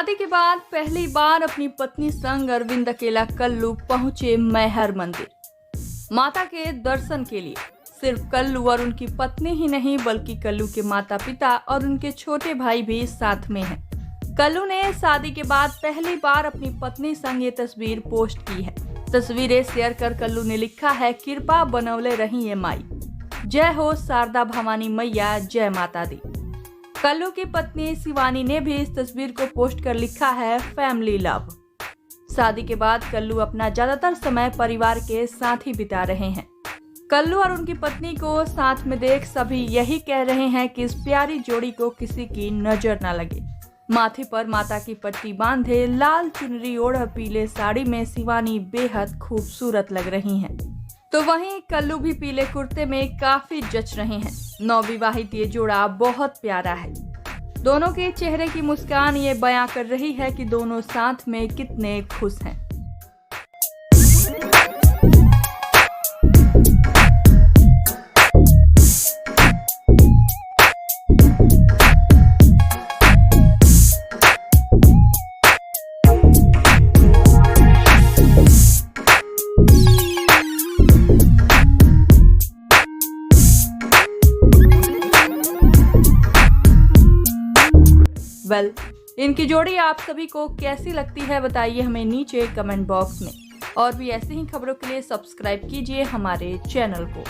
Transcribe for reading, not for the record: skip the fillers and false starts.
शादी के बाद पहली बार अपनी पत्नी संग अरविंद अकेला कल्लू पहुंचे मैहर मंदिर माता के दर्शन के लिए। सिर्फ कल्लू और उनकी पत्नी ही नहीं बल्कि कल्लू के माता पिता और उनके छोटे भाई भी साथ में हैं। कल्लू ने शादी के बाद पहली बार अपनी पत्नी संग ये तस्वीर पोस्ट की है। तस्वीरें शेयर कर कल्लू ने लिखा है, कृपा बनौले रही ये माई, जय हो शारदा भवानी मैया, जय माता दी। कल्लू की पत्नी शिवानी ने भी इस तस्वीर को पोस्ट कर लिखा है, फैमिली लव। शादी के बाद कल्लू अपना ज्यादातर समय परिवार के साथ ही बिता रहे हैं। कल्लू और उनकी पत्नी को साथ में देख सभी यही कह रहे हैं कि इस प्यारी जोड़ी को किसी की नजर न लगे। माथे पर माता की पट्टी बांधे लाल चुनरी ओढ़ पीले साड़ी में शिवानी बेहद खूबसूरत लग रही हैं। तो वहीं कल्लू भी पीले कुर्ते में काफी जच रहे हैं। नवविवाहित ये जोड़ा बहुत प्यारा है। दोनों के चेहरे की मुस्कान ये बयां कर रही है कि दोनों साथ में कितने खुश हैं। इनकी जोड़ी आप सभी को कैसी लगती है बताइए हमें नीचे कमेंट बॉक्स में। और भी ऐसे ही खबरों के लिए सब्सक्राइब कीजिए हमारे चैनल को।